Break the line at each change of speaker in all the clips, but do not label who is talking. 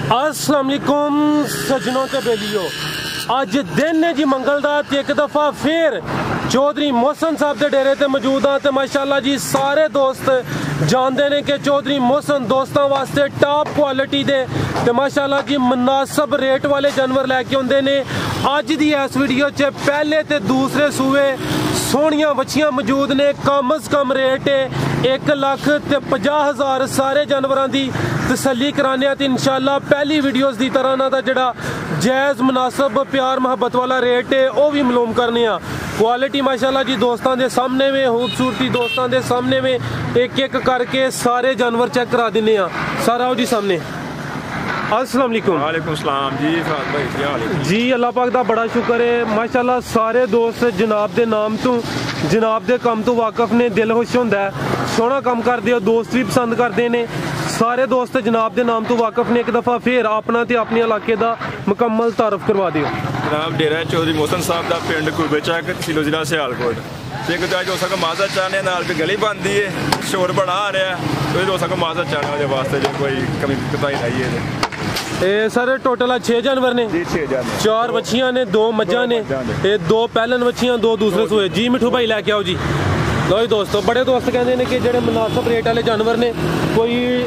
अस्सलाम वालेकुम सजनों ते बेलियो, अज दिन है जी मंगल दा ते एक दफ़ा फिर चौधरी मोहसन साहब के डेरे ते मौजूद हाँ। तो माशाल्लाह जी सारे दोस्त जानते हैं कि चौधरी मोहसन दोस्तों वास्ते टॉप क्वालिटी दे ते माशाल्लाह जी मुनासब रेट वाले जानवर लैके आते ने। अज दी इस वीडियो च पहले ते दूसरे सूए सोहनियां बच्चियां मौजूद ने। कम अज कम रेट है 1,50,000 सारे जानवरों की तसल्ली कराने। तो इंशाल्लाह पहली वीडियोस की तरह ना जड़ा जायज़ मुनासब प्यार मुहब्बत वाला रेट है वह भी मालूम करने। क्वालिटी माशाल्लाह जी दोस्तों के सामने में, खूबसूरती दोस्तों के सामने में, एक एक करके सारे जानवर चेक करा देने। सर आओ जी सामने। अस्सलाम वालेकुम।
वालेकुम सलाम जी भाई, क्या हाल है
जी? अल्लाह पाक दा बड़ा शुक्र है माशाल्लाह। सारे दोस्त जनाब दे नाम तो जनाब दे कम तो वाकफ ने, दिल खुश होंदा है, सोहना कम करदे हो, दोस्त भी पसंद करते हैं। सारे दोस्त जनाब दे नाम तो वाकफ ने। एक दफ़ा फिर अपना ते अपने इलाके का मुकम्मल तारफ करवा दिओ।
जनाब डेरा चौधरी मोहसन साहब का पिंड कुबेचा तहसील जिला सियालकोट। एक तो हो सके माजा चाहने नाल भी गली बनती है, शोर बड़ा आ रहा है, तो हो सके माजा चाहने वास्ते जो कोई कमी कताई नहीं है।
सर टोटल 6 जानवर ने
जी, 6 जानवर,
4 बच्चियां ने, 2 मज्झां ने, 2 पहलन बच्चियां, 2 दूसरे सूए। जी मिठू भाई लैके आओ जी। लो जी दोस्तों, बड़े दोस्त कहते हैं कि जो मुनासब रेट वाले जानवर ने कोई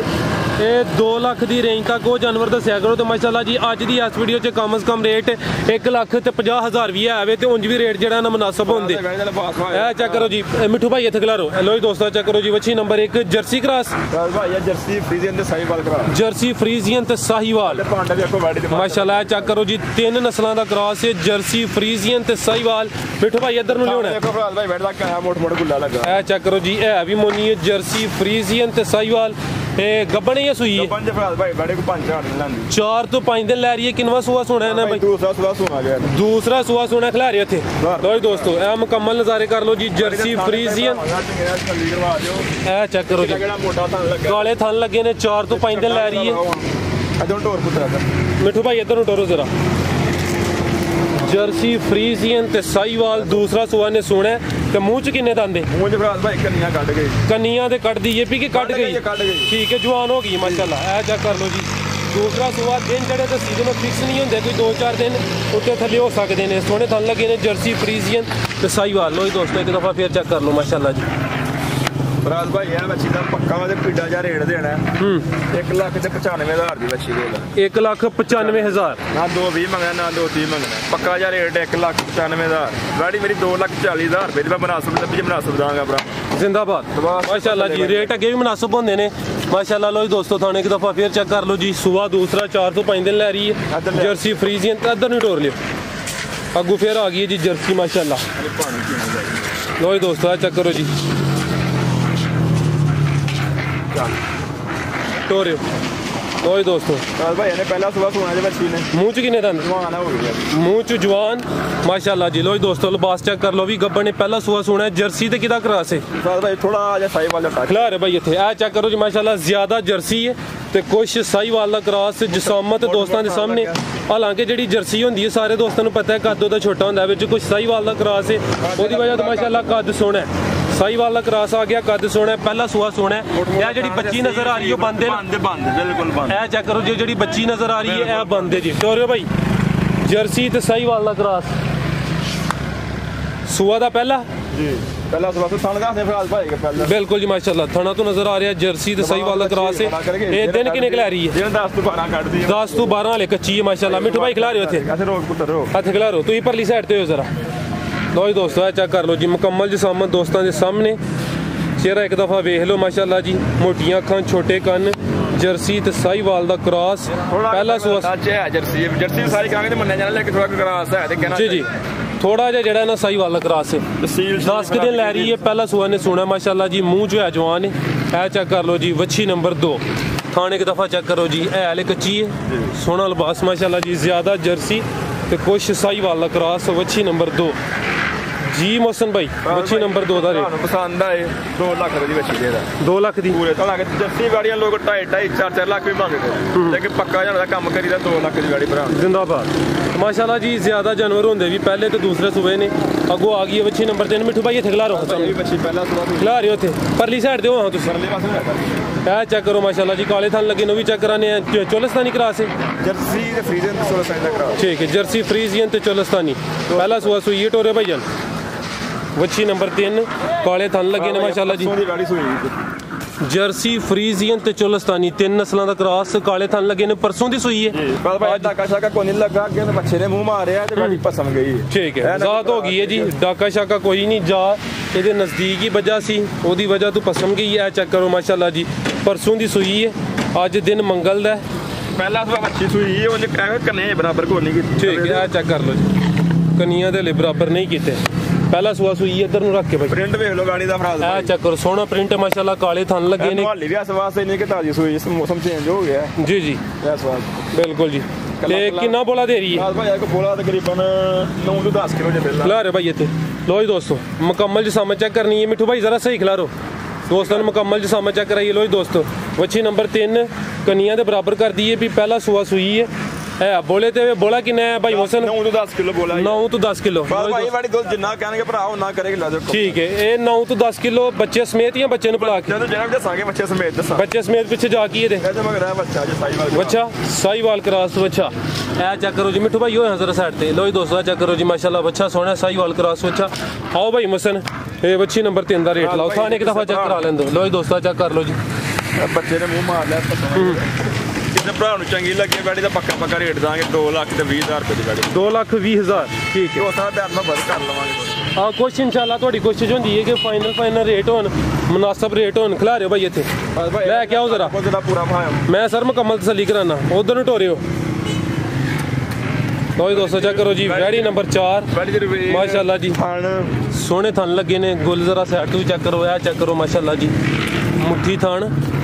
2 लाख की रेंज तक वो जानवर दसिया करो। तो माशाल्लाह जी अज की इस वीडियो कम अज कम रेट 1,50,000 भी है तो उंज भी रेट जो ना मुनासब होंगे। चेक करो जी मिठू भाई इतने खिलारो। लो जी दोस्तों चेक करो जी, बच्ची number 1 Jersey cross,
Jersey Friesian ते साहीवाल,
जर्सी फ्रीजियन ते साहीवाल माशाल्लाह। चेक करो जी 3 नस्लों का क्रॉस है, जर्सी फ्रीजियन ते साहीवाल। मिठू भाई इधर नु लियोना है। चेक करो जी है भी मोनी है, जर्सी फ्रीजियन ते साहीवाल। गब्बन ही सुई है 4 तो 5 दिन लै रही है। किनवा सुआ सोना है ना भाई? दूसरा सुआ सोना खिला रहे थे। लो दोस्तों ए मुकम्मल नज़ारे कर लो जी, जर्सी फ्रीजियन। ए चेक करो जी काले थन लगे ने, 4 तो 5 दिन लै रही है। मिठू भाई इधर टोरो जरा। जर्सी फ्रीजियन ते साहीवाल दूसरा सुआ ने सोना है। तो मुँह च किन्ने दंद कन्नियां ते कट दी है, पी के कट गई, ठीक है, जवान हो गई माशाल्लाह। ऐ चेक कर लो जी दूसरा सुआ। दिन जड़े तो सीजन फिक्स नहीं होंगे, कोई 2-4 दिन उत्ते थले हो सकते हैं। सोने थन लगे ने जर्सी फ्रीजियन ते साहीवाल। लो जी दोस्तों एक दफ़ा फिर चेक कर लो माशाल्लाह जी।
फराज भाई है मच्छी का पक्का पीड़ा जा रेट देना है 1,95,000 की मच्छी देना।
1,95,000
ना 2,20 मंगना ना 2,30 मंगना, पक्का जा रेट 1,95,000। गाड़ी मेरी 2,40,000 रुपये मैं मुनासिब दांगा भरा।
जिंदाबाद माशाल्लाह जी। रेट अगे भी मुनासिब होंगे ने माशाल्लाह। लो जी दोस्तों थाने एक दफ़ा फिर चेक कर लो जी। सुबह दूसरा 4 तो 5 दिन लै रही है, जर्सी फ्रीजियन। अदर नहीं टोर लियो, अगू फिर आ गई है जी जर्सी माशाल्लाह। लो जी दोस्तों चेक करो जी टोर। लो जी दोस्तों
भाई ने पहला सुबह सोना जो मच्छी ने
मुँह च किन्ने दंद? मुँह च जवान माशाल्लाह जी। लो जी दोस्तों लिबास चेक कर लो भी। गब्बन ने पहला सुबह सोना है, जर्सी ते किदा क्रॉस है
भाई थोड़ा साहीवाल
खिला रहे भाई इतने। आ चेक करो जी माशाल्लाह ज्यादा जर्सी है तो कुछ साहीवाल का क्रॉस जिसामत दोस्तों के सामने। हालांकि जी जर्सी होंगी है सारे दोस्तों को पता है कद उहदा छोटा होंदा है, कुछ साहीवाल का क्रॉस है उसकी वजह तो माशाल्लाह कद सोना है। साहीवाल का क्रॉस आ गया, कद सोना है, पहला सुआ सोना है। यह जी बच्ची नजर आ रही है बंद बिल्कुल बंद। ए चेक करो जी जी बच्ची नजर आ रही है बंद है जी। टोरियो भाई जर्सी ते साहीवाल का क्रॉस सुआ दा पहला
जी, पहला सुआ तो थन का भाई का पहला
बिल्कुल जी माशाल्लाह। थना तो नजर आ रहा है जर्सी ते साहीवाल का क्रॉस है। ये दिन किने खिला रही है?
10 तो 12 काट दी,
10 तो 12 वाले कच्ची है माशाल्लाह। मिठू भाई खिला रहे हो थे
रोक पुत्र रो
हथ खिला रहे हो, तो परली साइड पे हो जरा। लो जी दोस्तों चेक कर लो जी मुकम्मल जिसामत दोस्तों के सामने। चेहरा एक दफ़ा वेख लो माशाल्लाह जी, मोटियां अखां छोटे कन, जर्सी ते साहीवाल दा क्रॉस। पहला सुआ
जर्सी सारी कांगे मन्ना जाना लेकिन थोड़ा क्रॉस है
जी जी, थोड़ा जिहा ना साहीवाल दा क्रॉस है। 10 के दिन लै रही है, पहला सुआ ने सोना माशाल्लाह जी। मुँह जो है जवान है। चेक कर लो जी वच्छी नंबर 2। थाने एक दफ़ा चेक करो जी, है हाले कच्ची है, सोना लिबास माशाल्लाह जी। ज्यादा जर्सी तो कुछ साहीवाल दा क्रॉस, वच्छी नंबर 2 जी। मोहसन भाई बच्ची नंबर 2 का रेट
पसंद आए 2 लाख की बच्ची दे 2
लाख की
पूरे जर्सी गाड़ियां लोग 2.5-4 लाख भी मांगते, लेकिन पक्का जाना काम करी 2 लाख की गाड़ी भरा।
जिंदाबाद माशाल्लाह जी। ज्यादा जानवर होंगे भी पहले तो दूसरे सुबह ने। अगो आ गई है बच्ची नंबर 3। मिठू भाई इतने खिला रहे हो,
बच्ची पहला सुबह
खिला रहे हो थे परली साइड दे हो तुम ਇਹ ਚੈੱਕ ਕਰੋ ਮਾਸ਼ਾਅੱਲਾ ਜੀ ਕਾਲੇ ਥਣ ਲੱਗੇ ਨੇ, ਉਹ ਵੀ ਚੈੱਕ ਕਰਾने हैं। चोलिस्तानी क्रॉस है,
जर्सी ते फ्रीजियन ते 16 साइज दा क्रॉस।
ठीक है, जर्सी फ्रीजियन ते चोलिस्तानी। पहला सुआ सुई है टोरे भाईजान, वच्छी नंबर 3 काले थन लगे ने माशाअल्लाह जी। जर्सी फ्रीजियन ते चोलिस्तानी 3 नस्लों का क्रॉस, काले थन लगे ने, परसों दी सुई है।
डाका शाका कोई नहीं लगा, अगे ते बच्चे ने मुंह मारिया ते बड़ी पसंद गई है।
ठीक है, जात हो गई है जी, डाका शाका कोई नहीं, जा ये नज़दीक ही वजह सी, ओदी वजह तो पसंद गई है। चेक करो माशाअल्लाह जी, परसों दी सुई है, अज दिन मंगल दा।
पहला सुबह बच्ची सुई है, ओने कन्ने बराबर को नहीं की।
ठीक है, चेक कर लो जी, कनिया दे ले बराबर नहीं कीते। पहला सुआ सुई इधर नु रख के भाई,
प्रिंट देख लो गाड़ी दा फराज।
ए चेक करो, सोना प्रिंट है माशाअल्लाह, काले थन लगे ने।
हाली भी इस वास्ते नहीं कि ताजी सुई, इस मौसम चेंज हो गया है।
जी जी,
इस वास्ते
बिल्कुल जी। ते कितना बोला दे रही है?
भाई को बोला तकरीबन 9 से 10 किलो जे बिल
खिला रहे भाई इतने। लो जी दोस्तों, मुकम्मल जिसामत चेक करनी है। मिठू भाई जरा सही खिलारो दोस्तों ने, मुकम्मल जिसामत चेक कराइए। लो जी दोस्तों, वच्छी नंबर 3 कनिया दे बराबर कर दी है भी, पहला सुआ सुई है। बोले ते बोला किन्ना है भाई मोहसन?
9 ਤੋਂ 10 ਕਿਲੋ ਬੋਲਾ।
9 ਤੋਂ 10 ਕਿਲੋ
ਭਾਈ ਵਾੜੀ ਦੁੱਧ ਜਿੰਨਾ ਕਹਿਣਗੇ ਭਰਾ ਉਹਨਾਂ ਕਰੇਗੀ ਲਾ ਦਿਓ।
ਠੀਕ ਹੈ, ਇਹ 9 ਤੋਂ 10 ਕਿਲੋ ਬੱਚੇ ਸਮੇਤ ਜਾਂ ਬੱਚੇ ਨੂੰ ਪਿਲਾ ਕੇ?
ਜਦੋਂ ਜਨਾਬ ਦੱਸਾਂਗੇ ਬੱਚੇ ਸਮੇਤ ਦੱਸਾਂ।
ਬੱਚੇ ਸਮੇਤ ਪਿੱਛੇ ਜਾ ਕੀ ਇਹਦੇ?
ਇਹਦੇ ਮਗਰ ਹੈ ਬੱਚਾ ਜੀ ਸਾਈਵਾਲ।
ਬੱਚਾ ਸਾਈਵਾਲ ਕਰਾਸ ਬੱਚਾ। ਇਹ ਚੈੱਕ ਕਰੋ ਜੀ ਮਿੱਠੂ ਭਾਈ, ਹੋਏ ਜ਼ਰਾ ਸਾਈਡ ਤੇ। ਲੋ ਜੀ ਦੋਸਤੋ, ਚੈੱਕ ਕਰੋ ਜੀ ਮਾਸ਼ਾਅੱਲਾ, ਬੱਚਾ ਸੋਹਣਾ ਸਾਈਵਾਲ ਕਰਾਸ ਬੱਚਾ। आओ भाई मोहसन, ये बच्ची नंबर 3 का रेट लाओ, थाने एक दफा चेक करा लें दो। लो जी दोस्तों, चेक कर लो जी,
बच्चे ने मुंह मार लिया। कितने भरा चंगी लगी गाड़ी का पक्का रेट देंगे 2,20,000 रुपए की गाड़ी।
2,20,000 ठीक है।
कर लवांगे।
हाँ, कोशिश इंशाल्लाह थोड़ी कोशिश होती है कि फाइनल रेट हो, मुनासिब रेट हो। खिला रहे हो भाई इतने लैके आओ जरा
पूरा।
मैं सर मुकम्मल तसल्ली कराना, उधर न टोरे हो। लो जी दोस्तों, चेक करो जी, वैड़ी नंबर 4 माशाअल्लाह जी, सोने थन लगे ने। गुल जरा सैट भी चेक करो, चेक करो माशाअल्लाह जी, मुट्ठी थान।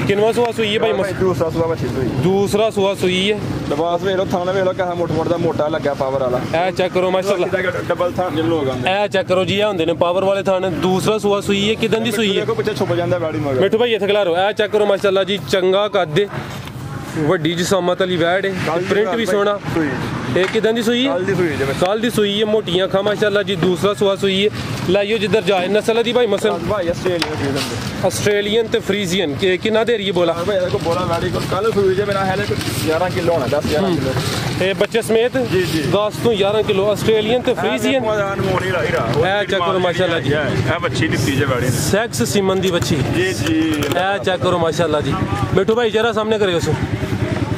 किनवा सुआ सुई है भाई?
दूसरा सुआ बच्ची सुई।
दूसरा सुआ सुई है।
लिबास वेख लो, थाना वेख लो कैसा मोटा मोटा लगा पावर वाला।
ए चेक करो माशाअल्लाह,
डबल थान जिन लोग आंदे।
ए चेक करो जी, ये होंदे ने पावर वाले थान। दूसरा सुआ सुई है, किदन दी सुई है?
देखो पीछे छुप जांदा गाड़ी मगर।
मिठू भाई इथे खिलारो। ए चेक करो माशाअल्लाह जी, चंगा कद, वड्डी जिसामत वाली वैड़ है, प्रिंट भी सोना। एक किदन दी सुई है? कल दी सुई है, मोटियां अखां माशाअल्लाह जी। दूसरा सुआ सुई है, लाइयो जिधर जाए। नस्ल दी भाई मसल
भाई
ऑस्ट्रेलियन ते फ्रीजियन के कितना दे रही है? बोला
भाई को बोला गाड़ी को कल सुई जे मेरा है 11 किलो होना, 10-11 किलो
ए बच्चे समेत। जी जी, 10 तो 11 किलो ऑस्ट्रेलियन ते फ्रीजियन। ए चेक करो माशाअल्लाह जी,
ए बच्ची दी जे गाड़ी
सेक्स सीमन दी बच्ची। जी जी, ए चेक करो माशाअल्लाह जी। मिठू भाई जरा सामने करियो सो,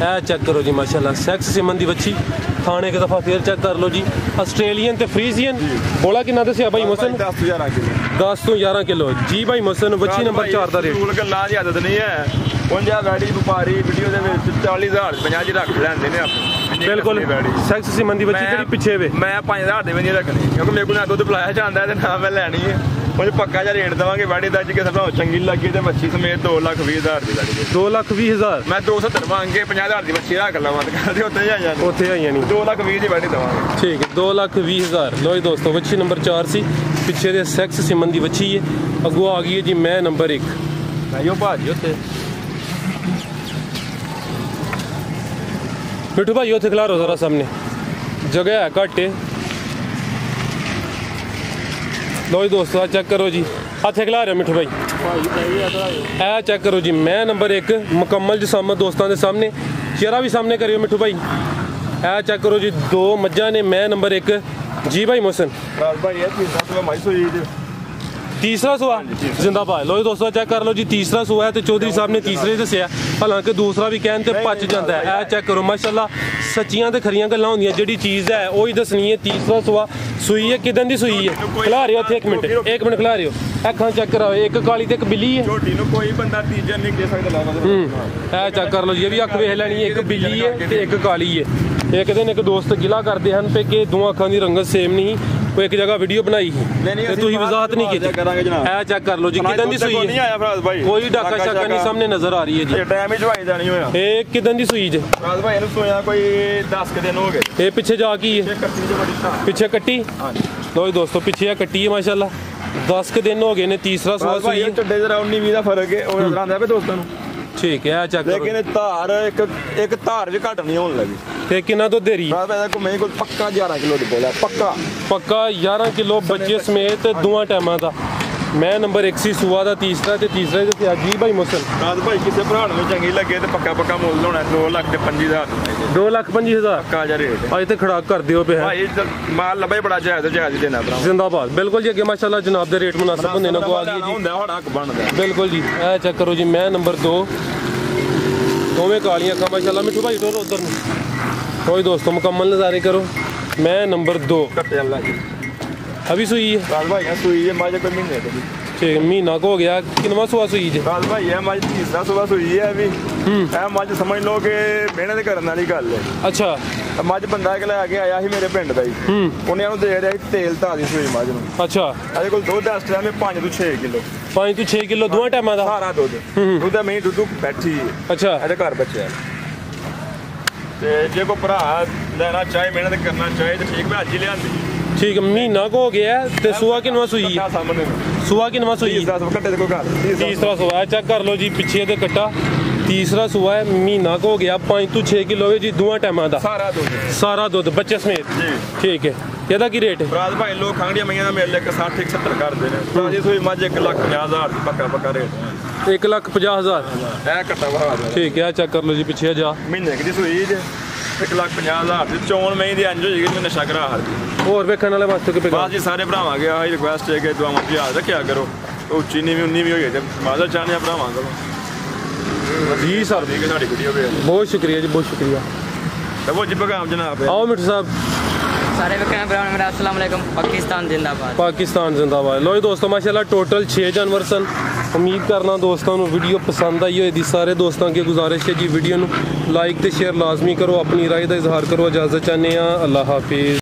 ए चेक करो जी माशाअल्लाह, सेक्स सीमन दी बच्ची। थाने एक दफा फिर चेक कर लो जी, ऑस्ट्रेलियन ते फ्रीजियन। बोला कितना दसिया भाई मोहसन? 10 तो 11 किलो जी भाई मोहसन। बच्ची नंबर 4 का रेट
गल्लां दी आदत नहीं है। उंजा गाड़ी व्यापारी वीडियो दे विच 40,000 50 रख लैंदे ने आप।
बिल्कुल, सेक्स सीमन दी बच्ची तेरी पीछे वे।
मैं 5,000 दे भी नहीं रखनी, क्योंकि मेरे को ना दुध पिलाया जांदा है ते ना मैं लैनी है। मुझे पक्का जा रेट देवांगे गाड़ी दा, जे किसे भरा चंगी लगी ते बच्ची समेत 2,20,000 दी गाड़ी। 2,20,000
मैं
270 मांग के 50,000 दी बच्ची रख लवां ते कहदे उत्ते जा जानी।
उत्ते आई जानी
2,20,000 दी गाड़ी देवांगे।
ठीक है, 2,20,000। लो जी दोस्तों, बच्ची नंबर 4 सी, पिछे दे सेक्स सीमन दी बच्ची है। अगो आ गई है जी मैं नंबर 1।
यो भाजी उत्ते
मिठू भाई उत्थे खिला रो जरा सामने, जगह है घट है। लो जी दोस्तों, चेक करो जी, हथे खिला रहे हो मिठू भाई। ए चेक करो जी, मैं नंबर 1 मुकम्मल जिसामत दोस्तों के सामने। चेहरा भी सामने करियो मिठू भाई। ए चेक करो जी, 2 मज्जा ने, मैं नंबर 1 जी भाई मोहसन। तीसरा सुआ जिंदाबाद। लो जी दोस्तों, चेक कर लो जी, तीसरा सुआ है तो चौधरी साहब ने तीसरे दसिया, हालांकि दूसरा भी कहन ते पच जाता है। ए चेक करो माशाअल्लाह, सच्चियां ते खरियां गल्लां होंदियां, जेहड़ी चीज़ है वही दसनी है। तीसरा सुआ सुई है, किदन दी सुई है? खिला रहे हो थे, एक मिनट खिला रहे हो। अखां चेक कराओ, एक काली ते एक बिल्ली है।
कोई बंदा तीजा नहीं कह सकदा।
ए चेक कर लो जी, ये भी अख वेख लैनी है, एक बिल्ली है ते एक काली है। एक दिन एक दोस्त गिला करते हैं पे कि 2 अखां दी रंगत सेम नहीं, कोई एक जगह वीडियो बनाई है तो वजाहत नहीं की। ए चेक कर लो जी, किदन दी सुई है? कोई डाका शाका नहीं सामने नजर आ रही है जी।
टाइम ही चवाई जानी होया।
ए किदन दी सुई जे?
राज भाई नु सोया कोई 10 दिन हो गए।
ए पीछे जा की है? पीछे कट्टी। लो जी दोस्तों, पीछे कट्टी है माशाल्लाह, 10 के दिन हो गए ने। तीसरा सुआ सुई है।
टड्डे जरा 19-20 दा फर्क है, ओ नजर आंदा है दोस्तों नु।
ठीक है, चेक करो।
लेकिन धार एक धार भी घट नहीं होने लगी।
ते कितना दुध दे रही?
मैं कोई पक्का 11 किलो दी बोला, पक्का
11 किलो बच्चे समेत 2 टाइमां दा। मैं नंबर 1 ਸੀ ਸੂਆ ਦਾ ਤੀਸਰਾ ਤੇ ਤੀਸਰਾ ਤੇ ਅੱਜ ਹੀ ਭਾਈ ਮੁਸਲ
ਰਾਤ ਭਾਈ ਕਿਸੇ ਭਰਾ ਨੂੰ ਚੰਗੀ ਲੱਗੇ ਤੇ ਪੱਕਾ ਮੁੱਲ ਹੋਣਾ 2,25,000
2,25,000
ਪੱਕਾ ਜਿਹਾ ਰੇਟ
ਅੱਜ ਤੇ ਖੜਾਕ ਕਰ ਦਿਓ ਪਿਆ
ਭਾਈ ਮਾਲ ਲੱਭੇ ਬੜਾ ਜਾਇਜ਼ ਦੇਣਾ ਭਰਾ
ਜ਼ਿੰਦਾਬਾਦ ਬਿਲਕੁਲ ਜੀ ਅੱਗੇ ਮਾਸ਼ਾਅੱਲਾ ਜਨਾਬ ਦੇ ਰੇਟ ਮੁਨਾਸਬ ਹੁੰਦੇ ਨੇ ਕੋ ਆ ਗਈ ਜੀ
ਹੁੰਦਾ ਹੁਣ ਹੱਕ ਬਣਦਾ
ਬਿਲਕੁਲ ਜੀ ਇਹ ਚੈੱਕ ਕਰੋ ਜੀ ਮੈਂ ਨੰਬਰ 2 ਦੋਵੇਂ ਕਾਲੀਆਂ ਅੱਖਾਂ ਮਾਸ਼ਾਅੱਲਾ ਮਿੱਠੂ ਭਾਈ ਤੋਂ ਉਧਰ ਨੂੰ कोई दोस्तों मुकम्मल नज़ारे करो मैं नंबर 2 अभी सुई है
रात भाई सुई है माजे कोई महीने का
ठीक महीना को हो गया किनवा सुबह सुई है
रात भाई है माजे तीसरा सुबह सुई है अभी है माजे समझ लो कि मेहनत करने वाली गल है
अच्छा
मज बंदा के लैके आया ही मेरे पिंड का ही उन्हें दे रहा ही तेल धारी सुई मज नूं
अच्छा
अजे कोल दुध इस टाइम 5 ਤੋਂ 6 किलो
5 ਤੋਂ 6 किलो दोवां टाइमां दा
सारा दुध मैं दुध बैठी है
अच्छा
ਇਹਦੇ ਘਰ ਬੱਚਾ ਤੇ ਜੇ ਕੋ ਭਰਾ ਲੈਣਾ ਚਾਹੇ ਮਿਹਨਤ ਕਰਨਾ ਚਾਹੇ ਤੇ ਠੀਕ ਮੈਂ ਅੱਜ ਹੀ ਲਿਆਂਦੀ
ठीक महीना को हो गया ते सुआ किनवा सुई है
सामने
सुआ किनवा सुई है
10 घंटे ਦੇ ਕੋਈ ਘਰ
तीसरा सुआ चेक कर लो जी पीछे ते कट्टा तीसरा सुआ है महीना को हो गया 5 ਤੋਂ 6 किलो है जी दोवां टाइमां दा सारा दुध बच्चे समेत
जी
ठीक है ਇਹਦਾ ਕੀ ਰੇਟ ਹੈ
ਬਰਾਦ ਭਾਈ ਲੋਕ ਖਾਂਡੀਆਂ ਮਈਆਂ ਦਾ ਮੇਲੇ 60 70 ਕਰਦੇ ਨੇ ਤਾਜੀ ਸੋਈ ਮੱਝ 1,50,000 ਦੀ ਪੱਕਾ ਰੇਟ
1,50,000
ਇਹ ਘੱਟਾ ਭਰਾ ਦੇ
ਠੀਕ ਹੈ ਚੈੱਕ ਕਰ ਲਓ ਜੀ ਪਿੱਛੇ ਜਾ
ਮਹੀਨੇ ਦੀ ਸੋਈ ਜੇ 1,50,000 ਦੀ ਚੋਣ ਮਈ ਦੀ ਅੰਜ ਹੋ ਜੇਗੀ ਮੈਂ ਨਸ਼ਾ ਕਰਾ ਹਰ
ਹੋਰ ਵੇਖਣ ਵਾਲੇ ਵਾਸਤੇ ਕਿ
ਬਾਅਦ ਜੀ ਸਾਰੇ ਭਰਾਵਾਂ ਗਿਆ ਆਹੀ ਰਿਕੁਐਸਟ ਹੈ ਕਿ ਦੁਆਵਾਂ ਦੀ ਯਾਦ ਰੱਖਿਆ ਕਰੋ ਉੱਚੀ ਨੀਵੀਂ ਉਨੀ ਵੀ ਹੋਈ ਤੇ ਮਾਜ਼ਾ ਚਾਹਨੇ ਭਰਾਵਾਂ ਕੋਲੋਂ
ਜੀ ਸਰ
ਠੀਕ ਹੈ ਸਾਡੀ ਵੀਡੀਓ ਵੇਖ
ਬਹੁਤ ਸ਼ੁਕਰੀਆ ਜੀ ਬਹੁਤ ਸ਼ੁਕਰੀਆ
ਤੇ ਉਹ ਜੀ ਬਗਾਮ ਜਨਾਬ
आओ मिट्टू साहब
सारे मेरा अस्सलाम वालेकुम पाकिस्तान जिंदाबाद
पाकिस्तान जिंदाबाद लो जी दोस्तों माशाल्लाह टोटल 6 जानवर सन उम्मीद करना दोस्तों को वीडियो पसंद आई होगी सारे दोस्तों की गुजारिश है जी वीडियो लाइक तो शेयर लाजमी करो अपनी राय का इजहार करो इजाज़त चाहते हैं अल्लाह हाफिज़।